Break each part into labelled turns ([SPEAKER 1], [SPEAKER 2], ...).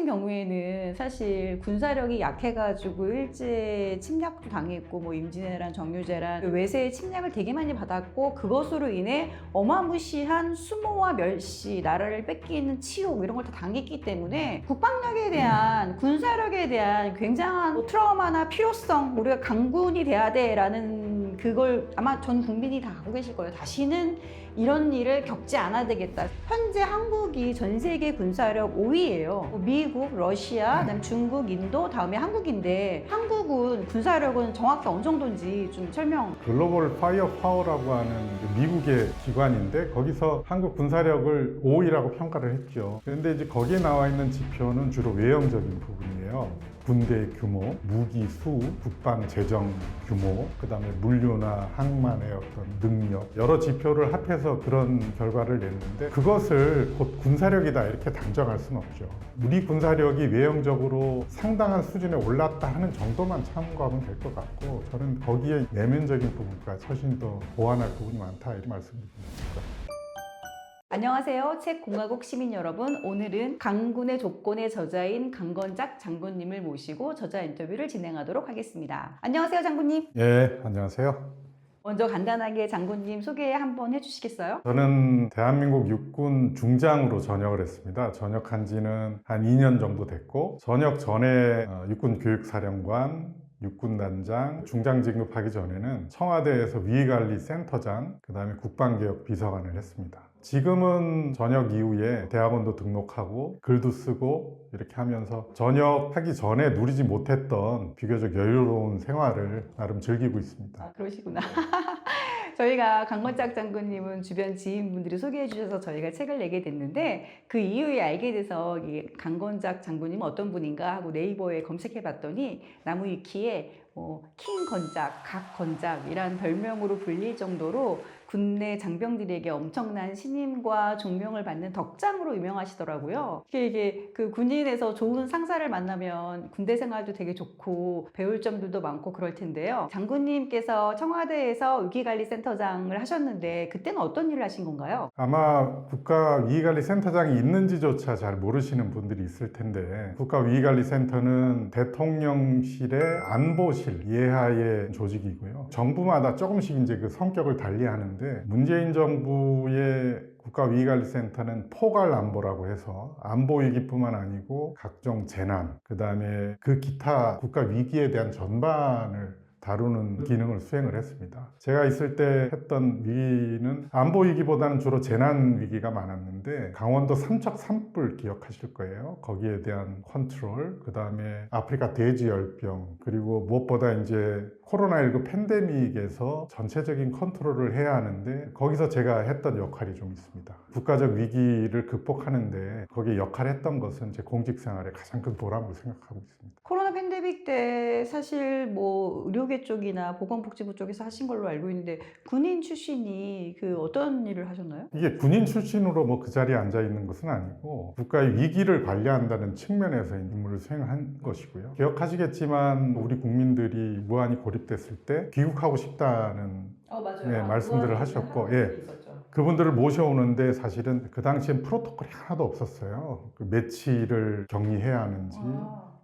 [SPEAKER 1] 같은 경우에는 사실 군사력이 약해가지고 일제 침략도 당했고 뭐 임진왜란, 정유재란 외세의 침략을 되게 많이 받았고 그것으로 인해 어마무시한 수모와 멸시, 나라를 뺏기는 치욕 이런 걸 다 당했기 때문에 국방력에 대한 군사력에 대한 굉장한 뭐 트라우마나 필요성, 우리가 강군이 돼야 돼라는 그걸 아마 전 국민이 다 알고 계실 거예요. 다시는 이런 일을 겪지 않아야 되겠다. 현재 한국이 전 세계 군사력 5위예요. 미국, 러시아, 그다음 중국, 인도, 다음에 한국인데 한국은 군사력은 정확히 어느 정도인지 좀 설명.
[SPEAKER 2] 글로벌 파이어 파워라고 하는 미국의 기관인데 거기서 한국 군사력을 5위라고 평가를 했죠. 그런데 이제 거기에 나와 있는 지표는 주로 외형적인 부분이에요. 군대 규모, 무기 수, 국방 재정 규모, 그 다음에 물류나 항만의 어떤 능력, 여러 지표를 합해서 그런 결과를 냈는데 그것을 곧 군사력이다 이렇게 단정할 수는 없죠. 우리 군사력이 외형적으로 상당한 수준에 올랐다 하는 정도만 참고하면 될 것 같고 저는 거기에 내면적인 부분까지 훨씬 더 보완할 부분이 많다 이렇게 말씀드립니다.
[SPEAKER 1] 안녕하세요. 책공화국 시민 여러분. 오늘은 강군의 조건의 저자인 강건작 장군님을 모시고 저자 인터뷰를 진행하도록 하겠습니다. 안녕하세요, 장군님.
[SPEAKER 2] 예, 안녕하세요.
[SPEAKER 1] 먼저 간단하게 장군님 소개 한번 해주시겠어요?
[SPEAKER 2] 저는 대한민국 육군 중장으로 전역을 했습니다. 전역한 지는 한 2년 정도 됐고 전역 전에 육군 교육사령관, 육군단장, 중장 진급하기 전에는 청와대에서 위관리센터장, 그 다음에 국방개혁 비서관을 했습니다. 지금은 전역 이후에 대학원도 등록하고 글도 쓰고 이렇게 하면서 전역하기 전에 누리지 못했던 비교적 여유로운 생활을 나름 즐기고 있습니다.
[SPEAKER 1] 아, 그러시구나. 저희가 강건작 장군님은 주변 지인분들이 소개해 주셔서 저희가 책을 내게 됐는데 그 이후에 알게 돼서 이 강건작 장군님은 어떤 분인가 하고 네이버에 검색해 봤더니 나무위키에 킹건작, 각건작이란 별명으로 불릴 정도로 군내 장병들에게 엄청난 신임과 존경을 받는 덕장으로 유명하시더라고요. 이게 그 군인에서 좋은 상사를 만나면 군대 생활도 되게 좋고 배울 점들도 많고 그럴 텐데요. 장군님께서 청와대에서 위기관리센터장을 하셨는데 그때는 어떤 일을 하신 건가요?
[SPEAKER 2] 아마 국가위기관리센터장이 있는지조차 잘 모르시는 분들이 있을 텐데 국가위기관리센터는 대통령실의 안보실 예하의 조직이고요. 정부마다 조금씩 이제 그 성격을 달리하는데 문재인 정부의 국가위기관리센터는 포괄안보라고 해서 안보위기뿐만 아니고 각종 재난, 그 다음에 그 기타 국가위기에 대한 전반을 다루는 기능을 수행을 했습니다. 제가 있을 때 했던 위기는 안보위기보다는 주로 재난위기가 많았는데 강원도 삼척 산불 기억하실 거예요. 거기에 대한 컨트롤, 그 다음에 아프리카 돼지열병, 그리고 무엇보다 이제 코로나19 팬데믹에서 전체적인 컨트롤을 해야 하는데 거기서 제가 했던 역할이 좀 있습니다. 국가적 위기를 극복하는데 거기에 역할했던 것은 제 공직생활의 가장 큰 보람으로 생각하고 있습니다.
[SPEAKER 1] 코로나 팬데믹 때 사실 뭐 의료계 쪽이나 보건복지부 쪽에서 하신 걸로 알고 있는데 군인 출신이 그 어떤 일을 하셨나요?
[SPEAKER 2] 이게 군인 출신으로 뭐 그 자리에 앉아 있는 것은 아니고 국가의 위기를 관리한다는 측면에서 임무를 수행한 것이고요. 기억하시겠지만 우리 국민들이 무한히 고립됐을 때 귀국하고 싶다는
[SPEAKER 1] 맞아요.
[SPEAKER 2] 네, 말씀들을 하셨고 그분들을 모셔오는데 사실은 그 당시엔 프로토콜이 하나도 없었어요. 그 며칠을 격리해야 하는지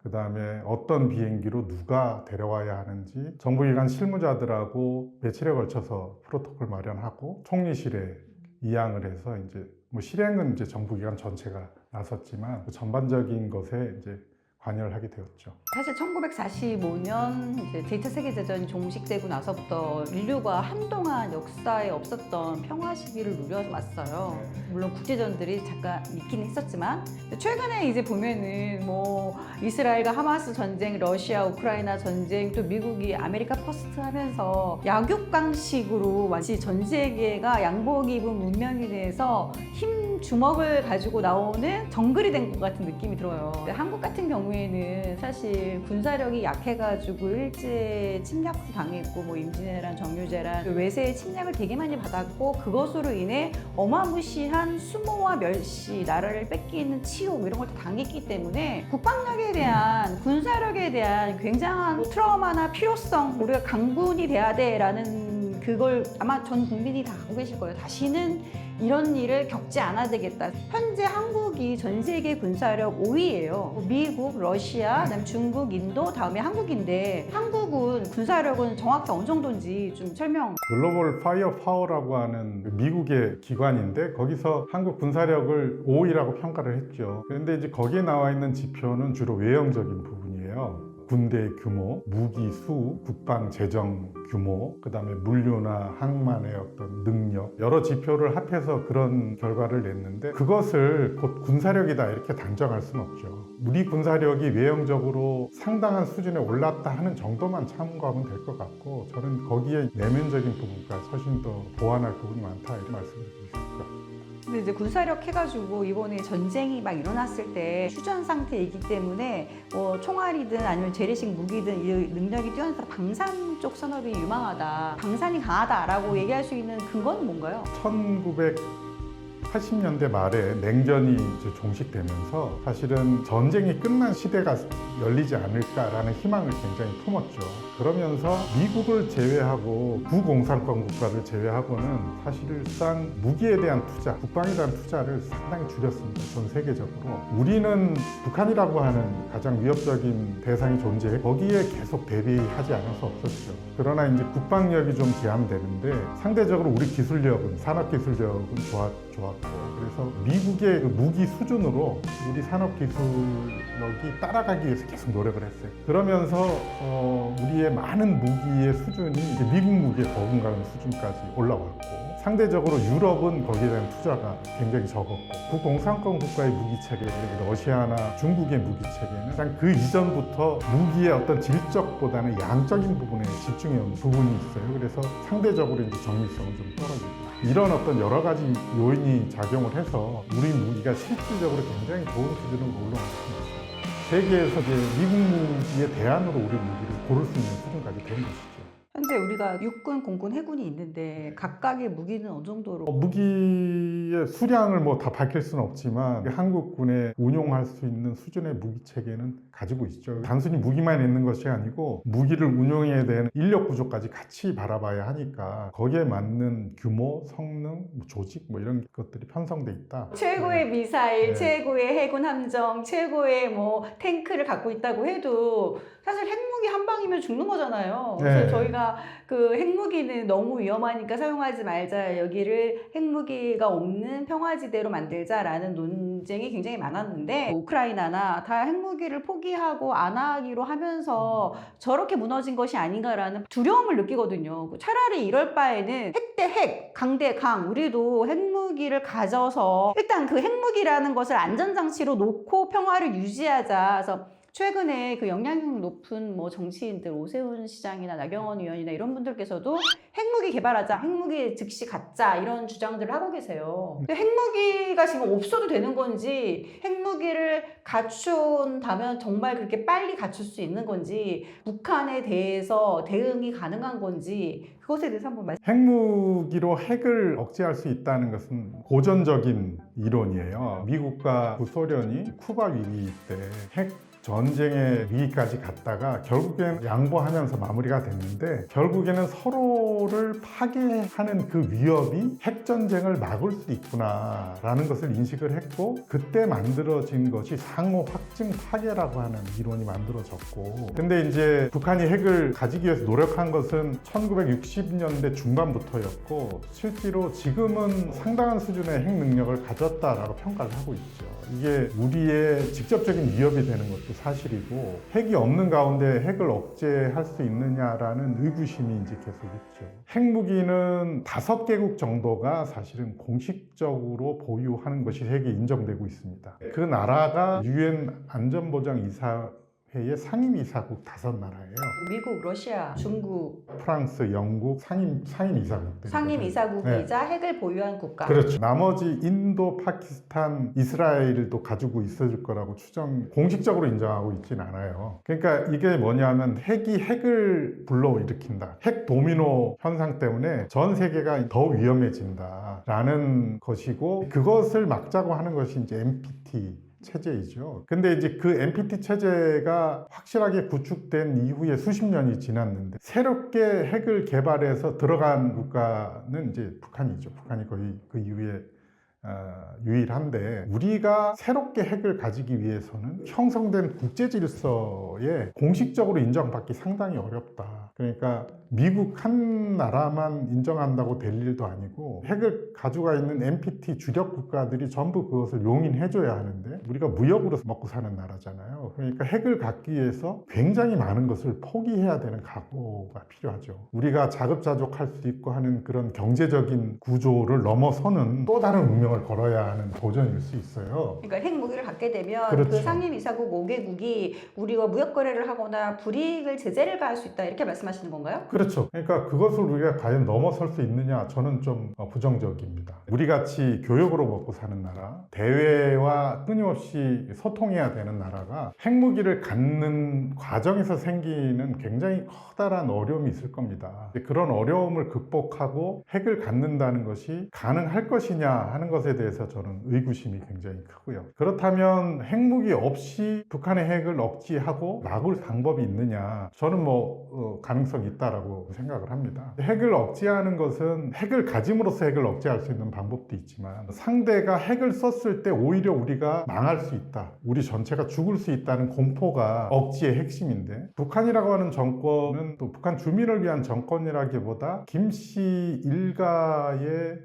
[SPEAKER 2] 그 다음에 어떤 비행기로 누가 데려와야 하는지 정부기관 실무자들하고 며칠에 걸쳐서 프로토콜 마련하고 총리실에 이양을 해서 이제 뭐 실행은 이제 정부기관 전체가 나섰지만 그 전반적인 것에 이제 관여를 하게 되었죠.
[SPEAKER 1] 사실 1945년 이제 제2차 세계대전이 종식되고 나서부터 인류가 한동안 역사에 없었던 평화 시기를 누려왔어요. 물론 국제전들이 잠깐 있긴 했었지만 최근에 이제 보면은 뭐 이스라엘과 하마스 전쟁, 러시아, 우크라이나 전쟁, 또 미국이 아메리카 퍼스트 하면서 약육강식으로 마치 전 세계가 양복 입은 문명에 대해서 힘 주먹을 가지고 나오는 정글이 된 것 같은 느낌이 들어요. 한국 같은 경우에는 사실 군사력이 약해가지고 일제 침략도 당했고 뭐 임진왜란, 정유재란 외세의 침략을 되게 많이 받았고 그것으로 인해 어마무시한 수모와 멸시, 나라를 뺏기는 치욕 이런 걸 다 당했기 때문에 국방력에 대한 군사력에 대한 굉장한 트라우마나 필요성, 우리가 강군이 돼야 돼라는 그걸 아마 전 국민이 다 갖고 계실 거예요. 다시는 이런 일을 겪지 않아야 되겠다. 현재 한국이 전 세계 군사력 5위예요. 미국, 러시아, 그다음 중국, 인도, 다음에 한국인데 한국은 군사력은 정확히 어느 정도인지 좀 설명.
[SPEAKER 2] 글로벌 파이어 파워라고 하는 미국의 기관인데 거기서 한국 군사력을 5위라고 평가를 했죠. 그런데 이제 거기에 나와 있는 지표는 주로 외형적인 부분이에요. 군대 규모, 무기 수, 국방 재정 규모, 그 다음에 물류나 항만의 어떤 능력, 여러 지표를 합해서 그런 결과를 냈는데 그것을 곧 군사력이다 이렇게 단정할 수는 없죠. 우리 군사력이 외형적으로 상당한 수준에 올랐다 하는 정도만 참고하면 될 것 같고 저는 거기에 내면적인 부분까지 훨씬 더 보완할 부분이 많다 이렇게 말씀드리고 싶습니다.
[SPEAKER 1] 근데 이제 군사력 해가지고 이번에 전쟁이 막 일어났을 때 휴전 상태이기 때문에 뭐 총알이든 아니면 재래식 무기든 이 능력이 뛰어난 사람 방산 쪽 산업이 유망하다, 방산이 강하다라고 얘기할 수 있는 근거는 뭔가요?
[SPEAKER 2] 1980년대 말에 냉전이 이제 종식되면서 사실은 전쟁이 끝난 시대가 열리지 않을까라는 희망을 굉장히 품었죠. 그러면서 미국을 제외하고 구공산권 국가를 제외하고는 사실상 무기에 대한 투자, 국방에 대한 투자를 상당히 줄였습니다. 전 세계적으로. 우리는 북한이라고 하는 가장 위협적인 대상이 존재해 거기에 계속 대비하지 않을 수 없었죠. 그러나 이제 국방력이 좀 제한되는데 상대적으로 우리 기술력은, 산업기술력은 좋았고 그래서 미국의 그 무기 수준으로 우리 산업기술력이 따라가기 위해서 계속 노력을 했어요. 그러면서 우리의 많은 무기의 수준이 미국 무기에 버금가는 수준까지 올라왔고 상대적으로 유럽은 거기에 대한 투자가 굉장히 적었고 구공산권 국가의 무기체계, 러시아나 중국의 무기체계는 일단 그 이전부터 무기의 어떤 질적보다는 양적인 부분에 집중해온 부분이 있어요. 그래서 상대적으로 이제 정밀성은 좀 떨어지고 이런 어떤 여러 가지 요인이 작용을 해서 우리 무기가 실질적으로 굉장히 좋은 수준으로 올라온 것입니다. 세계에서 이제 미국 무기의 대안으로 우리 무기를 고를 수 있는 수준까지 된 것이죠.
[SPEAKER 1] 현재 우리가 육군, 공군, 해군이 있는데 각각의 무기는 어느 정도로?
[SPEAKER 2] 무기의 수량을 뭐 다 밝힐 수는 없지만 한국군에 운용할 수 있는 수준의 무기 체계는 가지고 있죠. 단순히 무기만 있는 것이 아니고 무기를 운용해야 되는 인력 구조까지 같이 바라봐야 하니까 거기에 맞는 규모, 성능, 조직 뭐 이런 것들이 편성돼 있다.
[SPEAKER 1] 최고의 미사일,
[SPEAKER 2] 네.
[SPEAKER 1] 최고의 해군 함정, 최고의 뭐 탱크를 갖고 있다고 해도 사실 핵무기 한 방이면 죽는 거잖아요. 그래서
[SPEAKER 2] 네.
[SPEAKER 1] 저희가 그 핵무기는 너무 위험하니까 사용하지 말자, 여기를 핵무기가 없는 평화지대로 만들자라는 논쟁이 굉장히 많았는데 우크라이나나 다 핵무기를 포기하고 안 하기로 하면서 저렇게 무너진 것이 아닌가라는 두려움을 느끼거든요. 차라리 이럴 바에는 핵 대 핵, 강 대 강, 우리도 핵무기를 가져서 일단 그 핵무기라는 것을 안전장치로 놓고 평화를 유지하자. 그래서 최근에 그 영향력 높은 뭐 정치인들, 오세훈 시장이나 나경원 의원이나 이런 분들께서도 핵무기 개발하자, 핵무기 즉시 갖자 이런 주장들을 하고 계세요. 근데 핵무기가 지금 없어도 되는 건지, 핵무기를 갖춘다면 정말 그렇게 빨리 갖출 수 있는 건지, 북한에 대해서 대응이 가능한 건지 그것에 대해서 한번 말씀.
[SPEAKER 2] 핵무기로 핵을 억제할 수 있다는 것은 고전적인 이론이에요. 미국과 구소련이 쿠바 위기 때 핵 전쟁의 위기까지 갔다가 결국엔 양보하면서 마무리가 됐는데 결국에는 서로를 파괴하는 그 위협이 핵전쟁을 막을 수 있구나라는 것을 인식을 했고 그때 만들어진 것이 상호 확증 파괴라고 하는 이론이 만들어졌고 근데 이제 북한이 핵을 가지기 위해서 노력한 것은 1960년대 중반부터였고 실제로 지금은 상당한 수준의 핵 능력을 가졌다라고 평가를 하고 있죠. 이게 우리의 직접적인 위협이 되는 것도 사실이고 핵이 없는 가운데 핵을 억제할 수 있느냐라는 의구심이 이제 계속 있죠. 핵무기는 5개국 정도가 사실은 공식적으로 보유하는 것이 세계에 인정되고 있습니다. 그 나라가 유엔 안전보장이사회의 상임이사국 5나라예요.
[SPEAKER 1] 미국, 러시아, 중국,
[SPEAKER 2] 프랑스, 영국 상임이사국들.
[SPEAKER 1] 상임이사국이자 핵을 보유한 국가.
[SPEAKER 2] 그렇죠. 나머지 인도, 파키스탄, 이스라엘도 가지고 있어줄 거라고 공식적으로 인정하고 있진 않아요. 그러니까 이게 뭐냐면 핵이 핵을 불러일으킨다. 핵 도미노 현상 때문에 전 세계가 더 위험해진다라는 것이고 그것을 막자고 하는 것이 이제 NPT 체제이죠. 근데 이제 그 NPT 체제가 확실하게 구축된 이후에 수십 년이 지났는데 새롭게 핵을 개발해서 들어간 국가는 이제 북한이죠. 북한이 거의 그 이후에 유일한데, 우리가 새롭게 핵을 가지기 위해서는 형성된 국제 질서에 공식적으로 인정받기 상당히 어렵다. 그러니까 미국 한 나라만 인정한다고 될 일도 아니고 핵을 가지고 있는 NPT 주력 국가들이 전부 그것을 용인해줘야 하는데, 우리가 무역으로 먹고 사는 나라잖아요. 그러니까 핵을 갖기 위해서 굉장히 많은 것을 포기해야 되는 각오가 필요하죠. 우리가 자급자족할 수 있고 하는 그런 경제적인 구조를 넘어서는 또 다른 운명을 걸어야 하는 도전일 수 있어요.
[SPEAKER 1] 그러니까 핵무기를 갖게 되면
[SPEAKER 2] 그렇죠.
[SPEAKER 1] 그 상임이사국 5개국이 우리와 무역 거래를 하거나 불이익을 제재를 가할 수 있다, 이렇게 말씀하시는 건가요?
[SPEAKER 2] 그렇죠. 그러니까 그것을 우리가 과연 넘어설 수 있느냐, 저는 좀 부정적입니다. 우리같이 교역으로 먹고 사는 나라, 대외와 끊임없이 소통해야 되는 나라가 핵무기를 갖는 과정에서 생기는 굉장히 커다란 어려움이 있을 겁니다. 그런 어려움을 극복하고 핵을 갖는다는 것이 가능할 것이냐 하는 것에 대해서 저는 의구심이 굉장히 크고요. 그렇다면 핵무기 없이 북한의 핵을 억제하고 막을 방법이 있느냐, 저는 가능성이 있다라고 생각을 합니다. 핵을 억제하는 것은 핵을 가짐으로써 핵을 억제할 수 있는 방법도 있지만, 상대가 핵을 썼을 때 오히려 우리가 망할 수 있다, 우리 전체가 죽을 수 있다는 공포가 억지의 핵심인데, 북한이라고 하는 정권은 또 북한 주민을 위한 정권이라기보다 김씨 일가에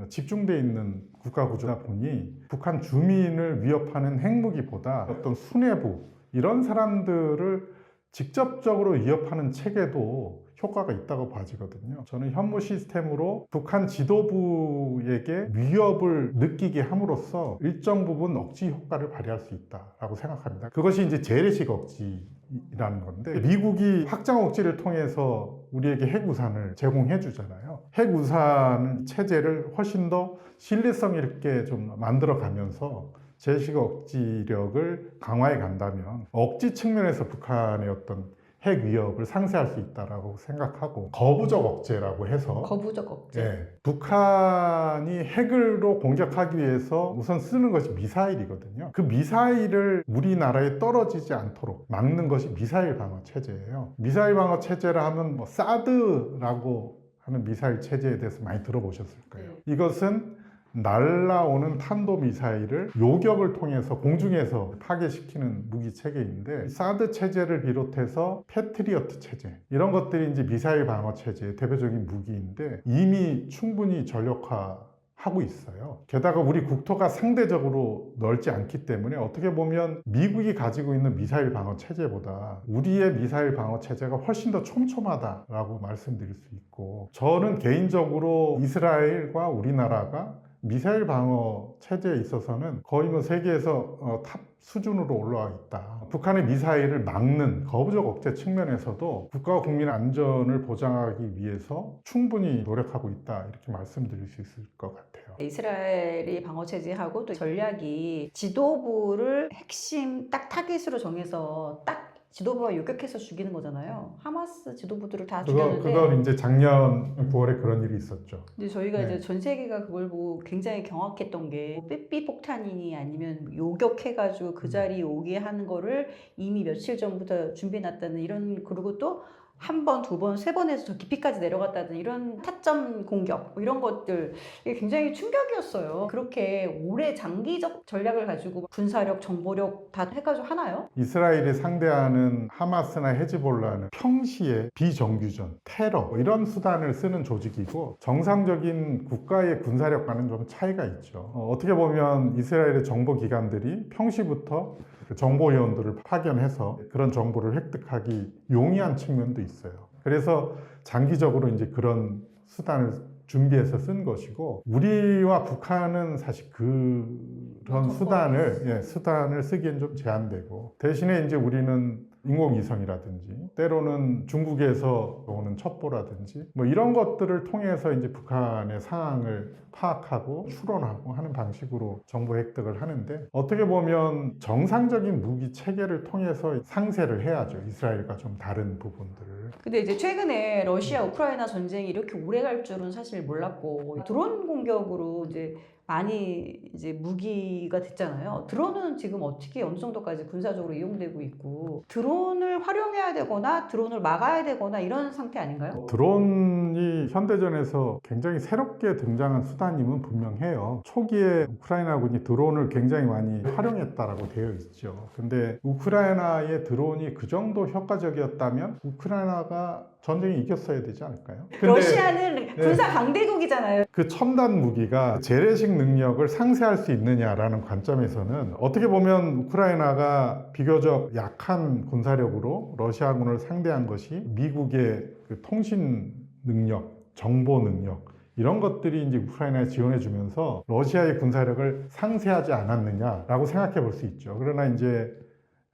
[SPEAKER 2] 집중되어 있는 국가 구조다 보니 북한 주민을 위협하는 핵무기보다 어떤 수뇌부, 이런 사람들을 직접적으로 위협하는 체계도 효과가 있다고 봐지거든요. 저는 현무 시스템으로 북한 지도부에게 위협을 느끼게 함으로써 일정 부분 억지 효과를 발휘할 수 있다고 생각합니다. 그것이 이제 재래식 억지라는 건데, 미국이 확장 억지를 통해서 우리에게 핵우산을 제공해 주잖아요. 핵우산 체제를 훨씬 더 신뢰성 있게 좀 만들어 가면서 재래식 억지력을 강화해 간다면 억지 측면에서 북한의 어떤 핵 위협을 상쇄할 수 있다고 생각하고, 거부적 억제라고 해서,
[SPEAKER 1] 거부적 억제.
[SPEAKER 2] 북한이 핵으로 공격하기 위해서 우선 쓰는 것이 미사일이거든요. 그 미사일을 우리나라에 떨어지지 않도록 막는 것이 미사일 방어 체제예요. 미사일 방어 체제를 하면 사드라고 하는 미사일 체제에 대해서 많이 들어보셨을 거예요. 이것은 날라오는 탄도미사일을 요격을 통해서 공중에서 파괴시키는 무기 체계인데, 사드 체제를 비롯해서 패트리어트 체제, 이런 것들이 이제 미사일 방어 체제의 대표적인 무기인데 이미 충분히 전력화하고 있어요. 게다가 우리 국토가 상대적으로 넓지 않기 때문에 어떻게 보면 미국이 가지고 있는 미사일 방어 체제보다 우리의 미사일 방어 체제가 훨씬 더 촘촘하다라고 말씀드릴 수 있고, 저는 개인적으로 이스라엘과 우리나라가 미사일 방어 체제에 있어서는 거의 세계에서 탑 수준으로 올라와 있다. 북한의 미사일을 막는 거부적 억제 측면에서도 국가와 국민의 안전을 보장하기 위해서 충분히 노력하고 있다, 이렇게 말씀드릴 수 있을 것 같아요.
[SPEAKER 1] 이스라엘이 방어 체제하고 또 전략이 지도부를 핵심 딱 타깃으로 정해서 딱 지도부가 요격해서 죽이는 거잖아요. 하마스 지도부들을 다 죽였는데,
[SPEAKER 2] 그건 이제 작년 9월에 그런 일이 있었죠.
[SPEAKER 1] 근데 저희가 이제 전 세계가 그걸 보고 굉장히 경악했던 게, 삐삐 폭탄이니 아니면 요격해가지고 그 자리에 오게 하는 거를 이미 며칠 전부터 준비해놨다는 이런, 그리고 또 한 번, 두 번, 세 번에서 저 깊이까지 내려갔다는 이런 타점 공격, 이런 것들, 이게 굉장히 충격이었어요. 그렇게 오래 장기적 전략을 가지고 군사력, 정보력 다 해가지고 하나요?
[SPEAKER 2] 이스라엘이 상대하는 하마스나 헤즈볼라는 평시에 비정규전, 테러 이런 수단을 쓰는 조직이고, 정상적인 국가의 군사력과는 좀 차이가 있죠. 어떻게 보면 이스라엘의 정보기관들이 평시부터 정보요원들을 파견해서 그런 정보를 획득하기 용이한 측면도 있어요. 그래서 장기적으로 이제 그런 수단을 준비해서 쓴 것이고, 우리와 북한은 사실 그런 수단을 쓰기엔 좀 제한되고, 대신에 이제 우리는 인공위성이라든지 때로는 중국에서 오는 첩보라든지 이런 것들을 통해서 이제 북한의 상황을 파악하고 추론하고 하는 방식으로 정보 획득을 하는데, 어떻게 보면 정상적인 무기 체계를 통해서 상쇄를 해야죠. 이스라엘과 좀 다른 부분들을.
[SPEAKER 1] 근데 이제 최근에 러시아 우크라이나 전쟁이 이렇게 오래 갈 줄은 사실 몰랐고, 드론 공격으로 이제 많이 이제 무기가 됐잖아요. 드론은 지금 어떻게 어느 정도까지 군사적으로 이용되고 있고 드론을 활용해야 되거나 드론을 막아야 되거나 이런 상태 아닌가요?
[SPEAKER 2] 드론이 현대전에서 굉장히 새롭게 등장한 수단임은 분명해요. 초기에 우크라이나군이 드론을 굉장히 많이 활용했다라고 되어 있죠. 근데 우크라이나의 드론이 그 정도 효과적이었다면 우크라이나가 전쟁에 이겼어야 되지 않을까요? 근데
[SPEAKER 1] 러시아는 군사 강대국이잖아요.
[SPEAKER 2] 그 첨단 무기가 재래식 능력을 상쇄할 수 있느냐라는 관점에서는 어떻게 보면 우크라이나가 비교적 약한 군사력으로 러시아군을 상대한 것이 미국의 그 통신 능력, 정보 능력 이런 것들이 이제 우크라이나에 지원해 주면서 러시아의 군사력을 상쇄하지 않았느냐라고 생각해 볼 수 있죠. 그러나 이제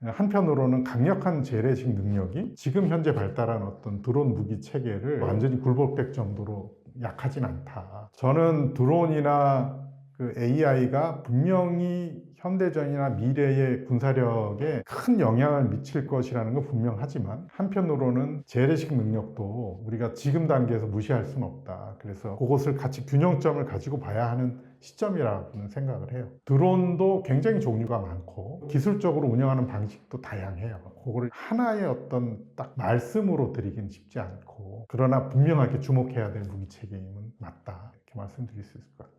[SPEAKER 2] 한편으로는 강력한 재래식 능력이 지금 현재 발달한 어떤 드론 무기 체계를 완전히 굴복될 정도로 약하진 않다. 저는 드론이나 그 AI가 분명히 현대전이나 미래의 군사력에 큰 영향을 미칠 것이라는 건 분명하지만 한편으로는 재래식 능력도 우리가 지금 단계에서 무시할 수는 없다. 그래서 그것을 같이 균형점을 가지고 봐야 하는 시점이라고는 생각을 해요. 드론도 굉장히 종류가 많고 기술적으로 운영하는 방식도 다양해요. 그거를 하나의 어떤 딱 말씀으로 드리긴 쉽지 않고 그러나 분명하게 주목해야 될 무기 체계임은 맞다. 이렇게 말씀드릴 수 있을 것 같아요.